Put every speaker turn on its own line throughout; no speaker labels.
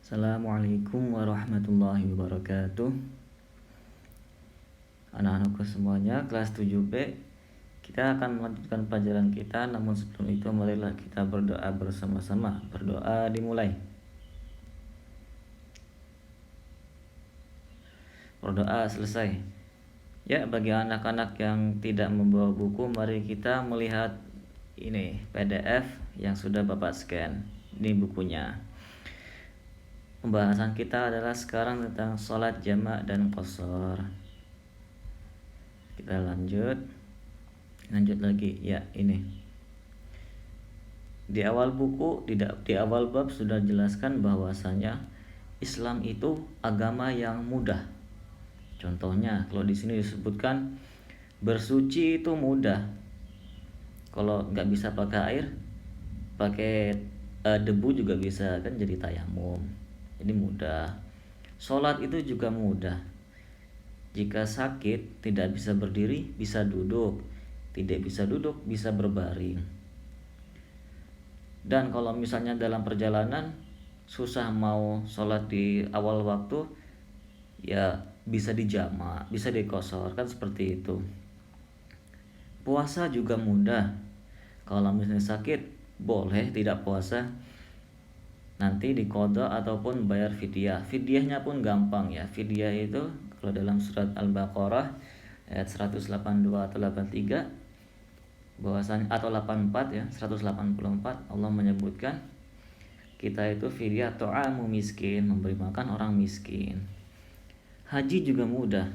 Assalamualaikum warahmatullahi wabarakatuh. Anak-anakku semuanya, kelas 7B. Kita akan melanjutkan pelajaran kita, namun sebelum itu marilah kita berdoa bersama-sama. Berdoa dimulai. Berdoa selesai. Ya, bagi anak-anak yang tidak membawa buku, mari kita melihat ini PDF yang sudah Bapak scan. Ini bukunya. Pembahasan kita adalah sekarang tentang sholat jamak dan qashar. Kita lanjut lagi ya. Ini di awal buku, di awal bab sudah jelaskan bahwasanya Islam itu agama yang mudah. Contohnya kalau di sini disebutkan bersuci itu mudah. Kalau nggak bisa pakai air, pakai debu juga bisa, kan jadi tayamum. Jadi mudah. Sholat itu juga mudah. Jika sakit tidak bisa berdiri, bisa duduk. Tidak bisa duduk, bisa berbaring. Dan kalau misalnya dalam perjalanan susah mau sholat di awal waktu, ya bisa dijamak, bisa dikosor, kan seperti itu. Puasa juga mudah. Kalau misalnya sakit, boleh tidak puasa. Nanti diqadha ataupun bayar fidyah. Fidyahnya pun gampang ya. Fidyah itu kalau dalam surat Al-Baqarah ayat 182 atau 83 bahwasanya, atau 84 ya, 184 Allah menyebutkan kita itu fidyah ta'amu miskin, memberi makan orang miskin. Haji juga mudah.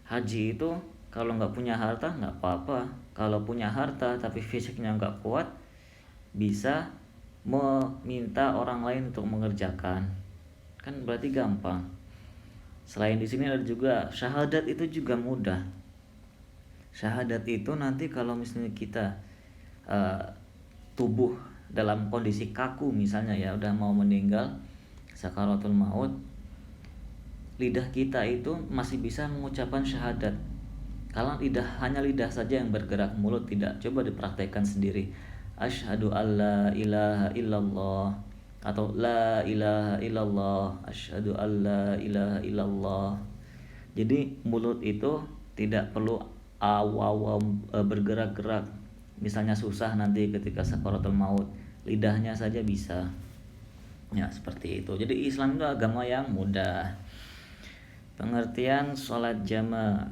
Haji itu kalau nggak punya harta nggak apa-apa. Kalau punya harta tapi fisiknya nggak kuat, bisa meminta orang lain untuk mengerjakan, kan berarti gampang. Selain di sini ada juga syahadat, itu juga mudah. Syahadat itu nanti kalau misalnya kita tubuh dalam kondisi kaku misalnya ya, udah mau meninggal, sakaratul maut, lidah kita itu masih bisa mengucapkan syahadat. Kalau hanya lidah saja yang bergerak, mulut tidak. Coba dipraktekkan sendiri. Asyhadu alla ilaha illallah, atau la ilaha illallah, asyhadu alla ilaha illallah. Jadi mulut itu tidak perlu bergerak-gerak. Misalnya susah nanti ketika sakaratul maut, lidahnya saja bisa. Ya, seperti itu. Jadi Islam itu agama yang mudah. Pengertian sholat jamaah.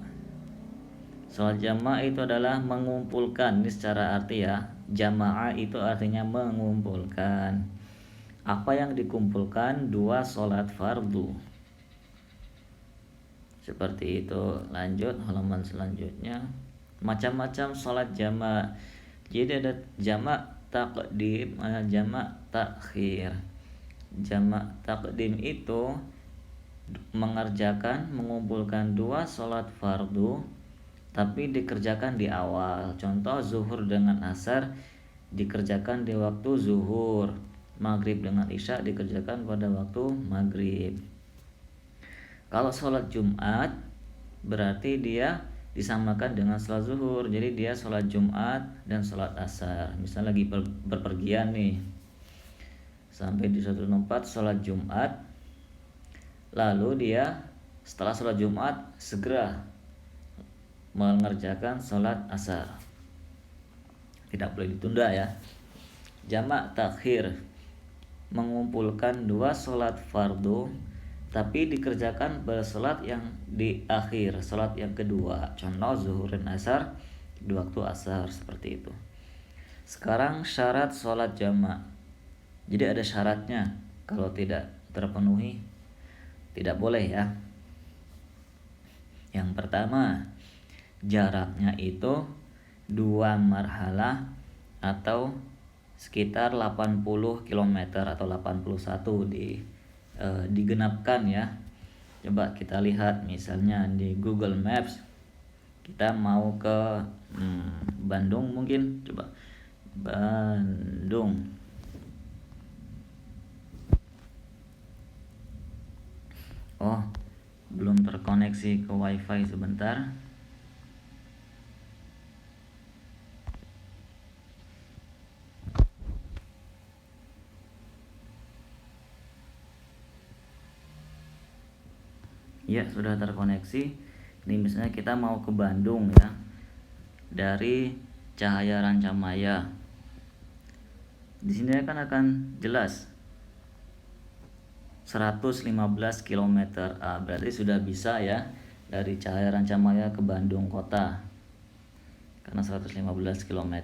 Sholat jamaah itu adalah mengumpulkan. Ini secara arti ya. Jamaah itu artinya mengumpulkan. Apa yang dikumpulkan? 2 sholat fardu. Seperti itu. Lanjut halaman selanjutnya. Macam-macam sholat jamaah. Jadi ada jamak takdim, jamak takhir. Jamak takdim itu mengumpulkan 2 sholat fardu tapi dikerjakan di awal. Contoh zuhur dengan asar dikerjakan di waktu zuhur, maghrib dengan isya dikerjakan pada waktu maghrib. Kalau sholat Jumat berarti dia disamakan dengan sholat zuhur, jadi dia sholat Jumat dan sholat asar. Misalnya lagi berpergian nih, sampai di suatu tempat sholat Jumat, lalu dia setelah sholat Jumat segera mengerjakan sholat asar, tidak boleh ditunda ya. Jamak takhir mengumpulkan 2 sholat fardu tapi dikerjakan pada sholat yang di akhir, sholat yang kedua. Contoh zuhur dan asar di waktu asar, seperti itu. Sekarang syarat sholat jamak. Jadi ada syaratnya. Kalau tidak terpenuhi tidak boleh ya. Yang pertama, jaraknya itu 2 marhalah atau sekitar 80 km atau 81 digenapkan ya. Coba kita lihat misalnya di Google Maps, kita mau ke Bandung mungkin. Coba Bandung. Oh, belum terkoneksi ke wifi, sebentar. Ya, sudah terkoneksi. Ini misalnya kita mau ke Bandung ya, dari Cahaya Rancamaya. Di sini kan akan jelas 115 km. Berarti sudah bisa ya dari Cahaya Rancamaya ke Bandung kota. Karena 115 km.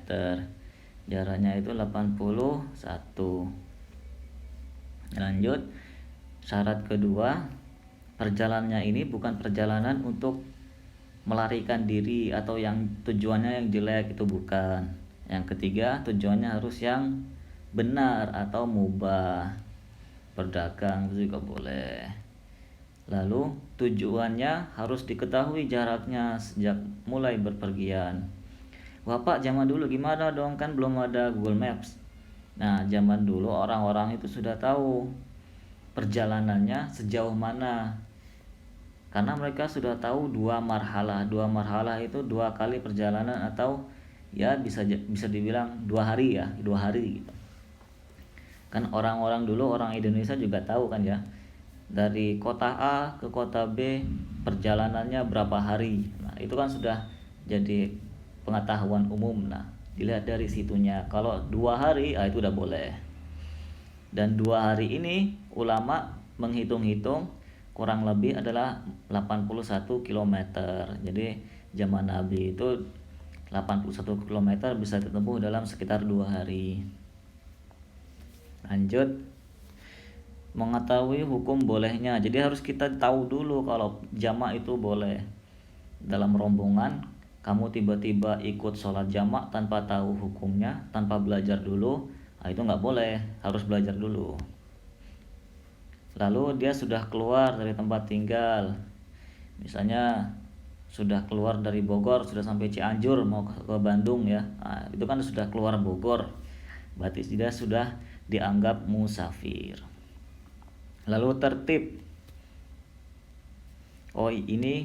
Jaraknya itu 81. Lanjut. Syarat kedua, perjalanannya ini bukan perjalanan untuk melarikan diri atau yang tujuannya yang jelek, itu bukan. Yang ketiga, tujuannya harus yang benar atau mubah. Berdagang itu juga boleh. Lalu tujuannya harus diketahui jaraknya sejak mulai berpergian. Bapak zaman dulu gimana dong, kan belum ada Google Maps. Nah, zaman dulu orang-orang itu sudah tahu perjalanannya sejauh mana, karena mereka sudah tahu dua marhalah itu 2 kali perjalanan, atau ya bisa dibilang 2 hari ya, 2 hari gitu. Kan orang-orang dulu, orang Indonesia juga tahu kan ya, dari kota A ke kota B perjalanannya berapa hari. Nah, itu kan sudah jadi pengetahuan umum. Nah, dilihat dari situnya, kalau 2 hari itu udah boleh. Dan 2 hari ini ulama menghitung-hitung kurang lebih adalah 81 km. Jadi zaman Nabi itu 81 km bisa ditempuh dalam sekitar 2 hari. Lanjut, mengetahui hukum bolehnya. Jadi harus kita tahu dulu kalau jamak itu boleh. Dalam rombongan kamu tiba-tiba ikut sholat jamak tanpa tahu hukumnya, tanpa belajar dulu, itu nggak boleh, harus belajar dulu. Lalu dia sudah keluar dari tempat tinggal, misalnya sudah keluar dari Bogor, sudah sampai Cianjur mau ke Bandung ya, itu kan sudah keluar Bogor, berarti dia sudah dianggap musafir. Lalu tertib. Ini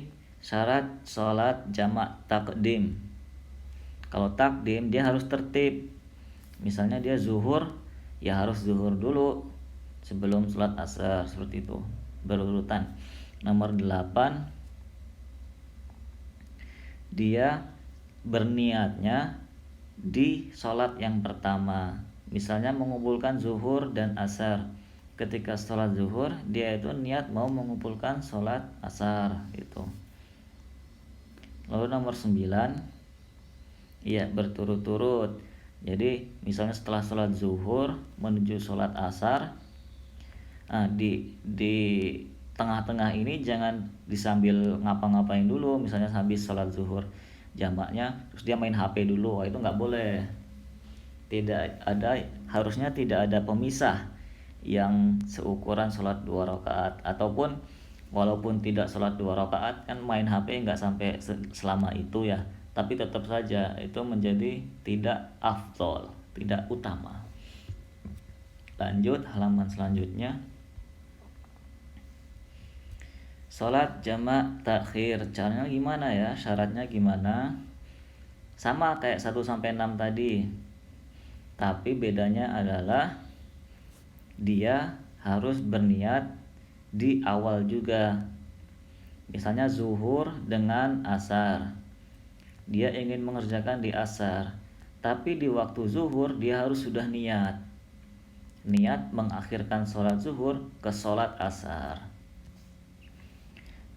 syarat sholat jamak takdim. Kalau takdim dia harus tertib. Misalnya dia zuhur, ya harus zuhur dulu sebelum sholat asar, seperti itu, berurutan. Nomor 8, dia berniatnya di sholat yang pertama. Misalnya mengumpulkan zuhur dan asar. Ketika sholat zuhur, dia itu niat mau mengumpulkan sholat asar itu. Lalu nomor 9, iya berturut-turut. Jadi misalnya setelah sholat zuhur menuju sholat asar, di tengah-tengah ini jangan disambil ngapa-ngapain dulu. Misalnya habis sholat zuhur jamaknya terus dia main HP dulu, itu nggak boleh. Harusnya tidak ada pemisah yang seukuran sholat 2 rakaat, ataupun walaupun tidak sholat 2 rakaat kan main HP nggak sampai selama itu ya, tapi tetap saja itu menjadi tidak afdol, tidak utama. Lanjut halaman selanjutnya. Sholat jamak takhir, caranya gimana ya, syaratnya gimana? Sama kayak 1-6 tadi, tapi bedanya adalah dia harus berniat di awal juga. Misalnya zuhur dengan asar, dia ingin mengerjakan di asar, tapi di waktu zuhur dia harus sudah niat mengakhirkan sholat zuhur ke sholat asar.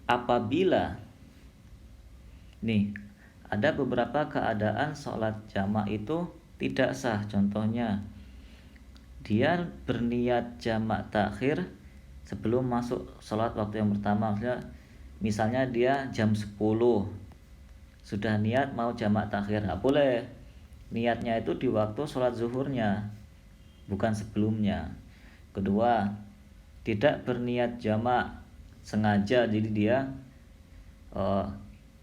Apabila ada beberapa keadaan sholat jamak itu tidak sah. Contohnya dia berniat jamak takhir sebelum masuk sholat waktu yang pertama. Misalnya dia jam 10 sudah niat mau jamak takhir, nggak boleh. Niatnya itu di waktu sholat zuhurnya, bukan sebelumnya. Kedua, tidak berniat jamak sengaja, jadi dia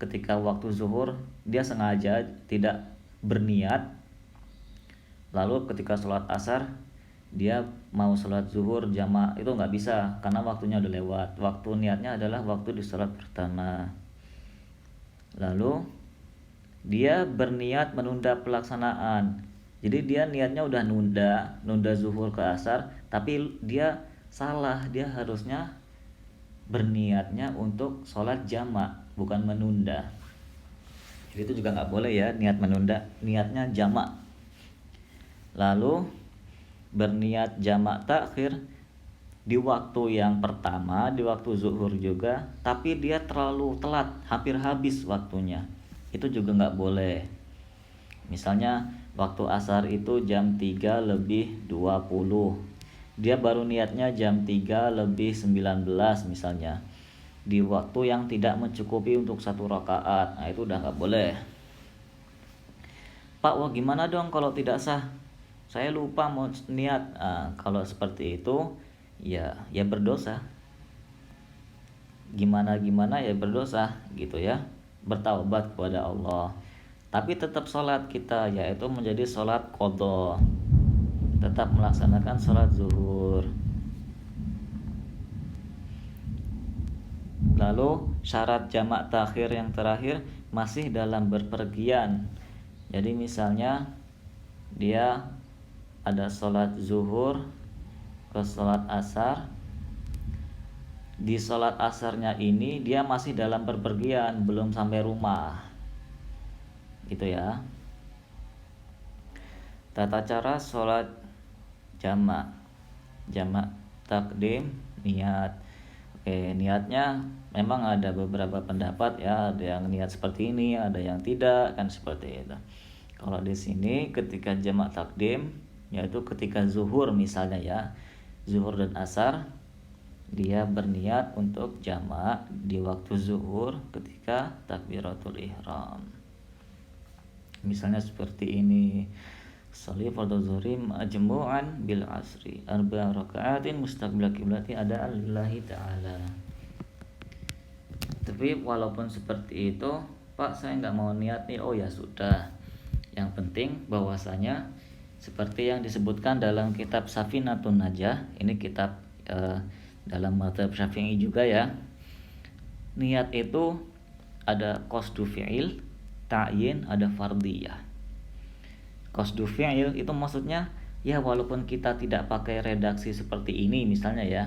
ketika waktu zuhur dia sengaja tidak berniat, lalu ketika sholat asar dia mau sholat zuhur jamak, itu nggak bisa karena waktunya udah lewat. Waktu niatnya adalah waktu di sholat pertama. Lalu dia berniat menunda pelaksanaan, jadi dia niatnya udah nunda zuhur ke asar, tapi dia salah, dia harusnya berniatnya untuk sholat jamak, bukan menunda. Jadi itu juga nggak boleh ya, niat menunda, niatnya jamak. Lalu berniat jamak takhir di waktu yang pertama, di waktu zuhur juga, tapi dia terlalu telat, hampir habis waktunya, itu juga nggak boleh. Misalnya waktu asar itu jam 3 lebih 20, dia baru niatnya jam 3 lebih 19 misalnya, di waktu yang tidak mencukupi untuk 1 rakaat, nah itu udah nggak boleh. Pak, wah gimana dong kalau tidak sah, saya lupa mau niat. Kalau seperti itu ya berdosa, gimana ya berdosa gitu ya, bertaubat kepada Allah, tapi tetap sholat kita, yaitu menjadi sholat qadha, tetap melaksanakan sholat zuhur. Lalu syarat jamak takhir yang terakhir masih dalam berpergian. Jadi misalnya dia ada sholat zuhur ke sholat asar, di sholat asarnya ini dia masih dalam berpergian, belum sampai rumah gitu ya. Tata cara sholat jamak takdim, niat. Oke, niatnya memang ada beberapa pendapat ya, ada yang niat seperti ini, ada yang tidak, kan seperti itu. Kalau di sini ketika jamak takdim, yaitu ketika zuhur misalnya ya, zuhur dan asar, dia berniat untuk jamak di waktu zuhur ketika takbiratul ihram. Misalnya seperti ini, sholli fardhu zuhri majmu'an bil asri arba'a raka'atin mustaqbil qiblati ada lillahi ta'ala. Tapi walaupun seperti itu, Pak saya nggak mau niat nih, oh ya sudah, yang penting bahwasanya seperti yang disebutkan dalam kitab Safinatun Najah, ini kitab dalam mazhab Syafi'i juga ya, niat itu ada qasdu fi'il, ta'yin, ada fardiyah. Qasdu fi'il itu maksudnya ya walaupun kita tidak pakai redaksi seperti ini misalnya ya,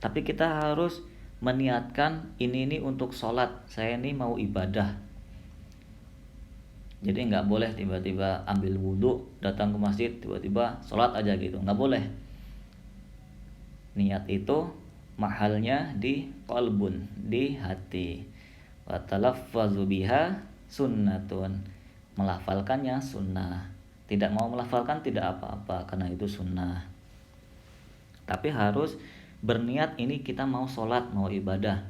tapi kita harus meniatkan ini untuk sholat, saya ini mau ibadah. Jadi nggak boleh tiba-tiba ambil wudhu, datang ke masjid, tiba-tiba sholat aja gitu, nggak boleh. Niat itu mahalnya di qalbun, di hati. Wa talaffazu biha sunnatun, melafalkannya sunnah. Tidak mau melafalkan tidak apa-apa, karena itu sunnah. Tapi harus berniat ini kita mau sholat, mau ibadah.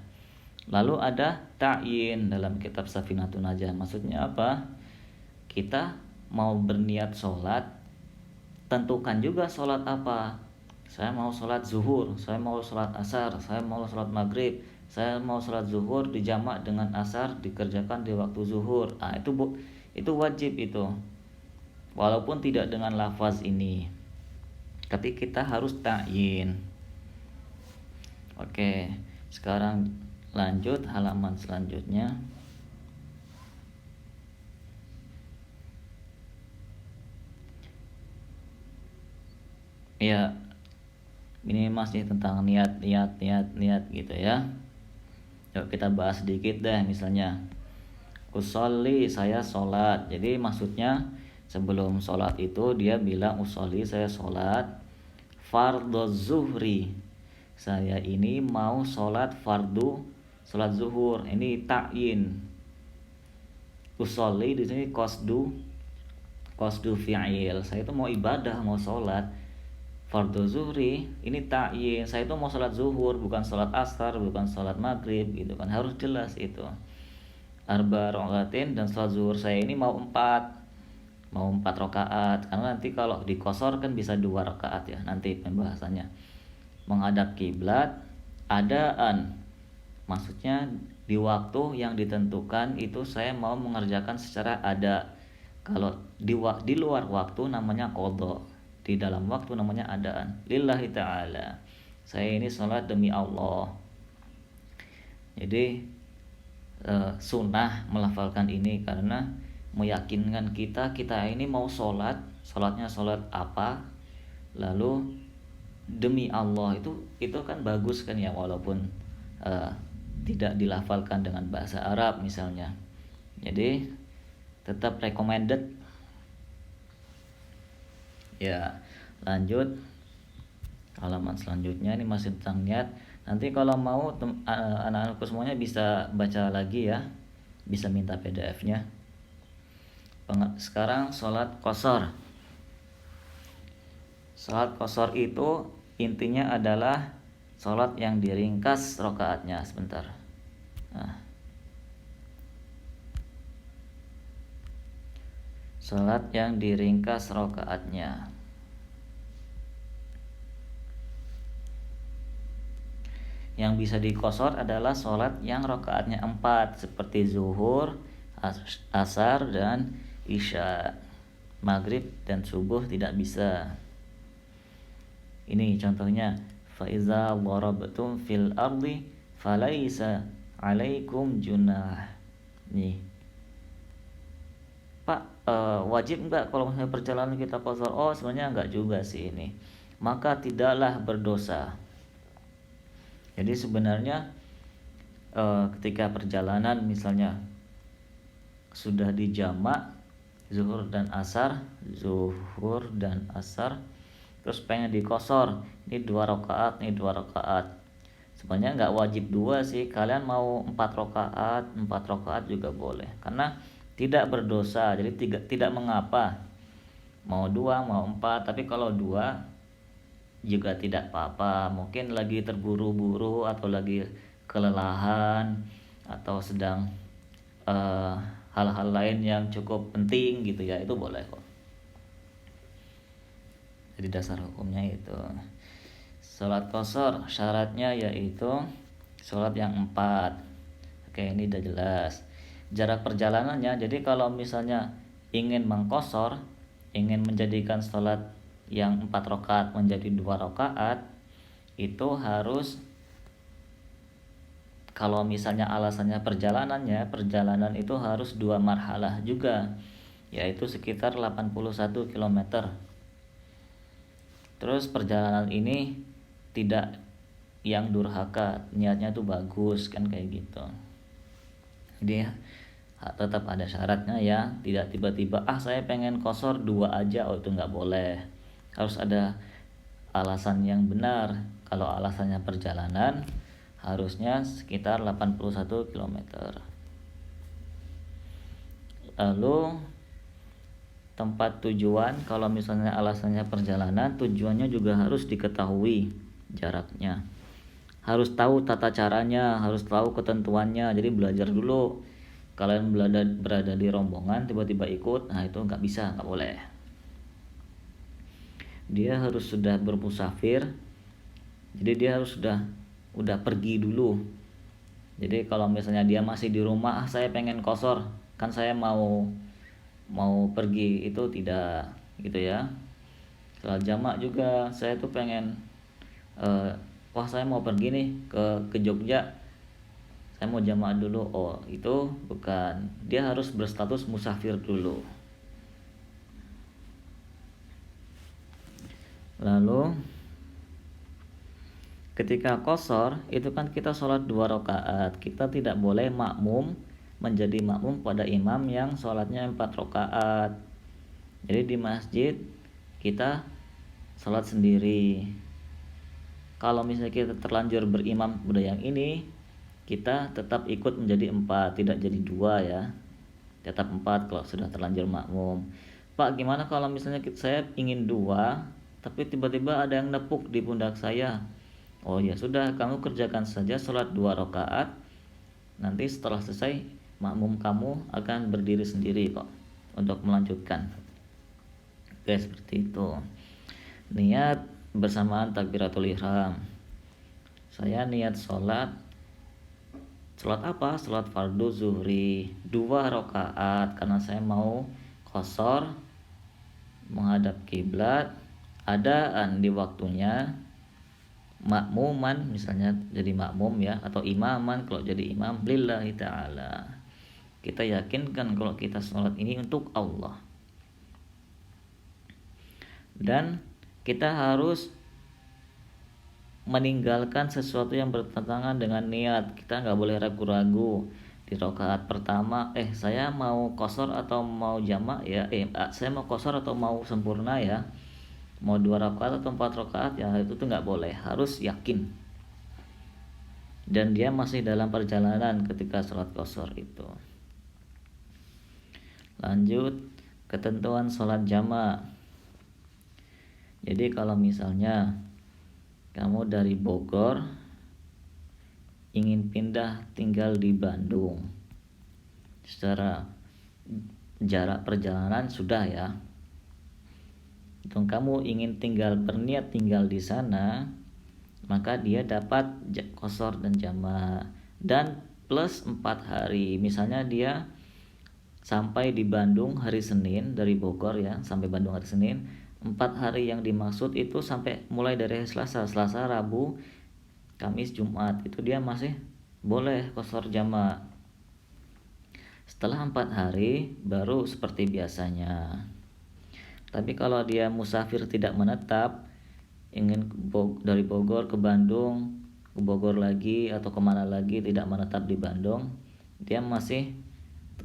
Lalu ada ta'yin dalam kitab Safinatun Najah. Maksudnya apa? Kita mau berniat sholat, tentukan juga sholat apa. Saya mau sholat zuhur, saya mau sholat asar, saya mau sholat maghrib, saya mau sholat zuhur dijamak dengan asar, dikerjakan di waktu zuhur. Itu wajib itu, walaupun tidak dengan lafaz ini, tapi kita harus ta'yin. Oke, sekarang lanjut halaman selanjutnya. Ya, ini masih tentang niat gitu ya. Yuk kita bahas sedikit deh. Misalnya usolli, saya sholat. Jadi maksudnya sebelum sholat itu dia bilang usolli, saya sholat fardhu zuhri, saya ini mau sholat sholat zuhur. Ini ta'yin. Usolli di sini qasdu fi'il, saya itu mau ibadah, mau sholat. Fardhu zuhri ini ta'yin, saya itu mau sholat zuhur, bukan sholat asar, bukan sholat maghrib gitu kan, harus jelas itu. Arba rakaatin, dan sholat zuhur saya ini mau 4 rakaat, karena nanti kalau dikosor kan bisa 2 rakaat ya, nanti pembahasannya. Menghadap kiblat, adaan, maksudnya di waktu yang ditentukan itu saya mau mengerjakan secara ada. Kalau di luar waktu namanya qadha, di dalam waktu namanya adaan. Lillahi ta'ala, saya ini sholat demi Allah. Jadi sunnah melafalkan ini karena meyakinkan kita ini mau sholatnya sholat apa, lalu demi Allah itu kan bagus kan ya, walaupun eh, tidak dilafalkan dengan bahasa Arab misalnya. Jadi tetap recommended ya. Lanjut halaman selanjutnya, ini masih tentang niat. Nanti kalau mau anak-anakku semuanya bisa baca lagi ya, bisa minta PDF-nya. Sekarang sholat qashar. Sholat qashar itu intinya adalah sholat yang diringkas rakaatnya. Sebentar. Nah, sholat yang diringkas rakaatnya. Yang bisa diqashar adalah sholat yang rakaatnya 4, seperti zuhur, asar, dan isya. Maghrib dan subuh tidak bisa. Ini contohnya, faiza darabtum fil ardi falaisa alaikum junah. Nih, Pak, wajib enggak kalau misalnya perjalanan kita qashar? Oh, sebenarnya enggak juga sih ini. Maka tidaklah berdosa. Jadi sebenarnya ketika perjalanan misalnya sudah dijamak zuhur dan asar, terus pengen diqashar, ini 2 rakaat, ini 2 rakaat. Sebenarnya nggak wajib 2 sih, kalian mau 4 rakaat juga boleh, karena tidak berdosa. Jadi tidak mengapa mau 2 mau 4, tapi kalau 2 juga tidak apa-apa. Mungkin lagi terburu-buru atau lagi kelelahan atau sedang hal-hal lain yang cukup penting gitu ya, itu boleh kok. Jadi dasar hukumnya itu. Sholat qashar syaratnya yaitu sholat yang 4. Oke, ini udah jelas. Jarak perjalanannya, jadi kalau misalnya ingin mengqashar, ingin menjadikan sholat yang 4 rakaat menjadi 2 rakaat, itu harus, kalau misalnya alasannya perjalanan itu harus 2 marhalah juga, yaitu sekitar 81 km. Terus perjalanan ini tidak yang durhaka, niatnya tuh bagus kan, kayak gitu. Jadi tetap ada syaratnya ya, tidak tiba-tiba saya pengen qashar 2 aja, itu nggak boleh. Harus ada alasan yang benar. Kalau alasannya perjalanan, harusnya sekitar 81 km. Lalu tempat tujuan, kalau misalnya alasannya perjalanan, tujuannya juga harus diketahui jaraknya. Harus tahu tata caranya, harus tahu ketentuannya. Jadi belajar dulu. Kalian berada di rombongan, tiba-tiba ikut, nah itu nggak bisa, nggak boleh. Dia harus sudah bermusafir, jadi dia harus udah pergi dulu. Jadi kalau misalnya dia masih di rumah, saya pengen qashar, kan saya mau pergi, itu tidak gitu ya. Salat jamak juga, saya tuh pengen saya mau pergi nih ke Jogja, saya mau jamak dulu. Oh, itu bukan, dia harus berstatus musafir dulu. Lalu ketika qashar itu kan kita sholat 2 rakaat, kita tidak boleh menjadi makmum pada imam yang sholatnya 4 rakaat. Jadi di masjid kita sholat sendiri. Kalau misalnya kita terlanjur berimam pada yang ini, kita tetap ikut menjadi 4, tidak jadi 2 ya. Tetap 4 kalau sudah terlanjur makmum. Pak, gimana kalau misalnya saya ingin 2, tapi tiba-tiba ada yang nepuk di pundak saya? Oh ya sudah, kamu kerjakan saja sholat 2 rakaat. Nanti setelah selesai, makmum kamu akan berdiri sendiri kok untuk melanjutkan. Oke, seperti itu. Niat bersamaan takbiratul ihram. Saya niat sholat apa? Sholat fardu zuhri 2 rakaat, karena saya mau qashar menghadap kiblat, adaan di waktunya, makmuman misalnya jadi makmum ya, atau imaman kalau jadi imam, lillahi ta'ala. Kita yakinkan kalau kita sholat ini untuk Allah, dan kita harus meninggalkan sesuatu yang bertentangan dengan niat. Kita nggak boleh ragu-ragu di rakaat pertama, saya mau qashar atau mau jamak ya, saya mau qashar atau mau sempurna ya, mau 2 rakaat atau 4 rakaat ya, itu tuh nggak boleh, harus yakin. Dan dia masih dalam perjalanan ketika sholat qashar itu. Lanjut, ketentuan sholat jamak. Jadi kalau misalnya kamu dari Bogor ingin pindah tinggal di Bandung, secara jarak perjalanan sudah ya, dan kamu ingin berniat tinggal di sana, maka dia dapat qashar dan jamak dan plus 4 hari. Misalnya dia sampai di Bandung hari Senin, dari Bogor ya sampai Bandung hari Senin, 4 hari yang dimaksud itu sampai mulai dari Selasa, Rabu, Kamis, Jumat, itu dia masih boleh qashar jamak. Setelah 4 hari baru seperti biasanya. Tapi kalau dia musafir tidak menetap, ingin dari Bogor ke Bandung, ke Bogor lagi atau kemana lagi, tidak menetap di Bandung, dia masih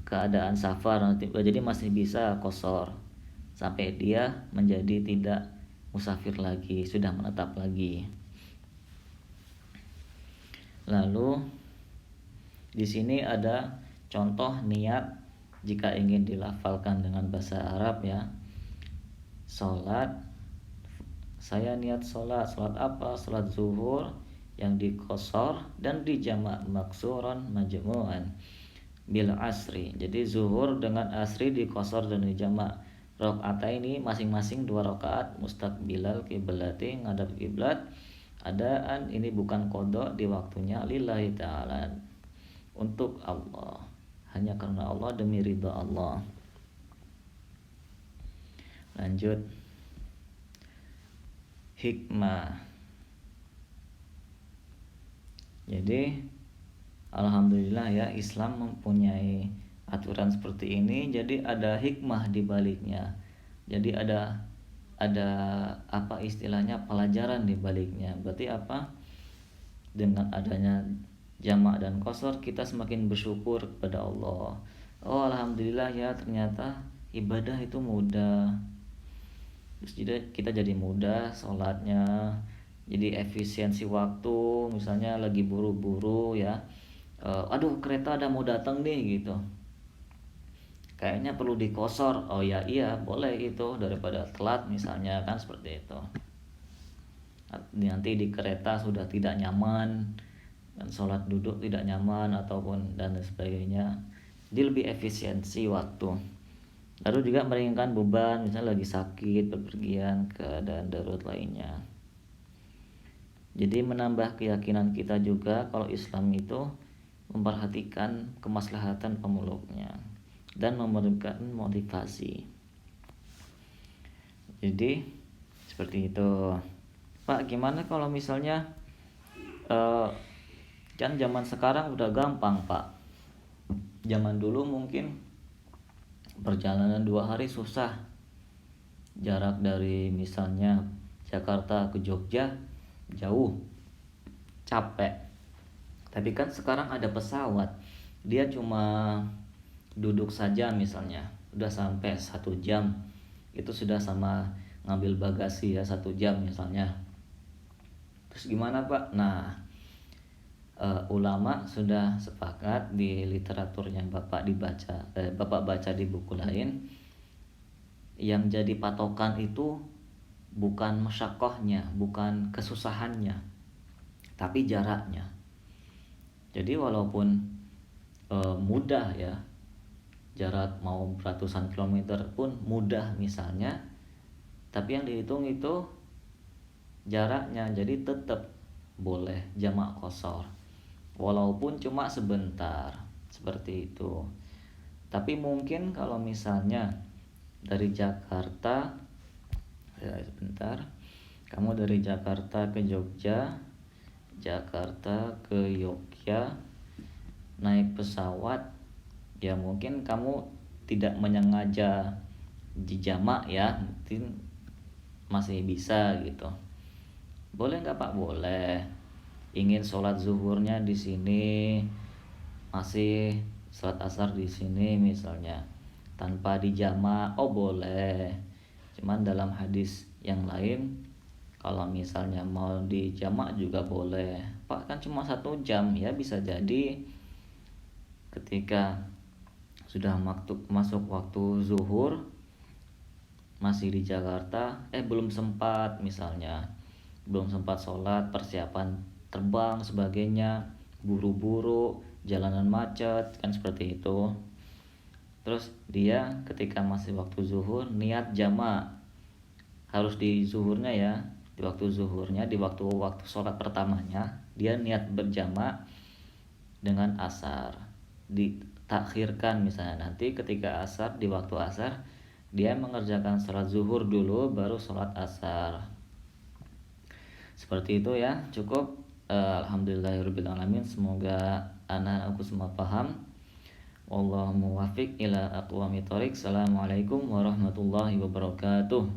keadaan safar, jadi masih bisa qashar sampai dia menjadi tidak musafir lagi, sudah menetap lagi. Lalu di sini ada contoh niat jika ingin dilafalkan dengan bahasa Arab ya. Sholat, saya niat sholat apa? Sholat zuhur yang diqashar dan dijamak maksuran majmu'an bil asri. Jadi zuhur dengan asri diqashar dan dijamak. Rakaataini masing-masing 2 rakaat mustaqbilal qiblati, ngadap kiblat. Adaan ini bukan qada di waktunya, lillahi ta'ala, untuk Allah, hanya karena Allah, demi ridha Allah. Lanjut, hikmah. Jadi alhamdulillah ya, Islam mempunyai aturan seperti ini. Jadi ada hikmah di baliknya. Jadi ada apa istilahnya, pelajaran di baliknya. Berarti apa? Dengan adanya jamak dan qashar, kita semakin bersyukur kepada Allah. Oh alhamdulillah ya, ternyata ibadah itu mudah. Terus kita jadi mudah sholatnya, jadi efisiensi waktu. Misalnya lagi buru-buru ya, aduh kereta ada mau datang nih gitu, kayaknya perlu diqashar. Oh ya iya boleh itu, daripada telat misalnya kan, seperti itu. Nanti di kereta sudah tidak nyaman dan sholat duduk tidak nyaman ataupun dan sebagainya, jadi lebih efisiensi waktu. Lalu juga meringankan beban, misalnya lagi sakit, bepergian, keadaan darurat lainnya. Jadi menambah keyakinan kita juga kalau Islam itu memperhatikan kemaslahatan pemeluknya dan memberikan motivasi. Jadi seperti itu. Pak, gimana kalau misalnya kan zaman sekarang udah gampang Pak. Zaman dulu mungkin perjalanan 2 hari susah. Jarak dari misalnya Jakarta ke Jogja jauh, capek. Tapi kan sekarang ada pesawat, dia cuma duduk saja misalnya udah sampai 1 jam. Itu sudah sama ngambil bagasi ya, 1 jam misalnya. Terus gimana Pak? Nah, ulama sudah sepakat di literatur yang Bapak baca di buku lain, yang jadi patokan itu bukan masyaqqahnya, bukan kesusahannya, tapi jaraknya. Jadi walaupun mudah ya, jarak mau ratusan kilometer pun mudah misalnya, tapi yang dihitung itu jaraknya. Jadi tetap boleh jamak qashar walaupun cuma sebentar, seperti itu. Tapi mungkin kalau misalnya dari Jakarta kamu dari Jakarta ke Jogja, Jakarta ke Yogyakarta, naik pesawat, ya mungkin kamu tidak menyengaja di jamak ya, mungkin masih bisa gitu. Boleh nggak Pak? Boleh. Ingin sholat zuhurnya di sini, masih sholat asar di sini misalnya, tanpa dijamak, oh boleh. Cuman dalam hadis yang lain, kalau misalnya mau dijamak juga boleh. Pak kan cuma 1 jam ya, bisa jadi ketika sudah masuk waktu zuhur masih di Jakarta, belum sempat misalnya, belum sempat sholat, persiapan terbang sebagainya, buru-buru, jalanan macet kan seperti itu. Terus dia ketika masih waktu zuhur niat jamak, harus di zuhurnya ya, di waktu zuhurnya, di waktu sholat pertamanya dia niat berjamak dengan asar, ditakhirkan misalnya nanti ketika asar, di waktu asar dia mengerjakan sholat zuhur dulu baru sholat asar, seperti itu ya. Cukup. Alhamdulillahirobbilalamin, semoga anak-anakku semua paham. Wallahu muwaffiq ila aqwamit thoriq. Assalamualaikum warahmatullahi wabarakatuh.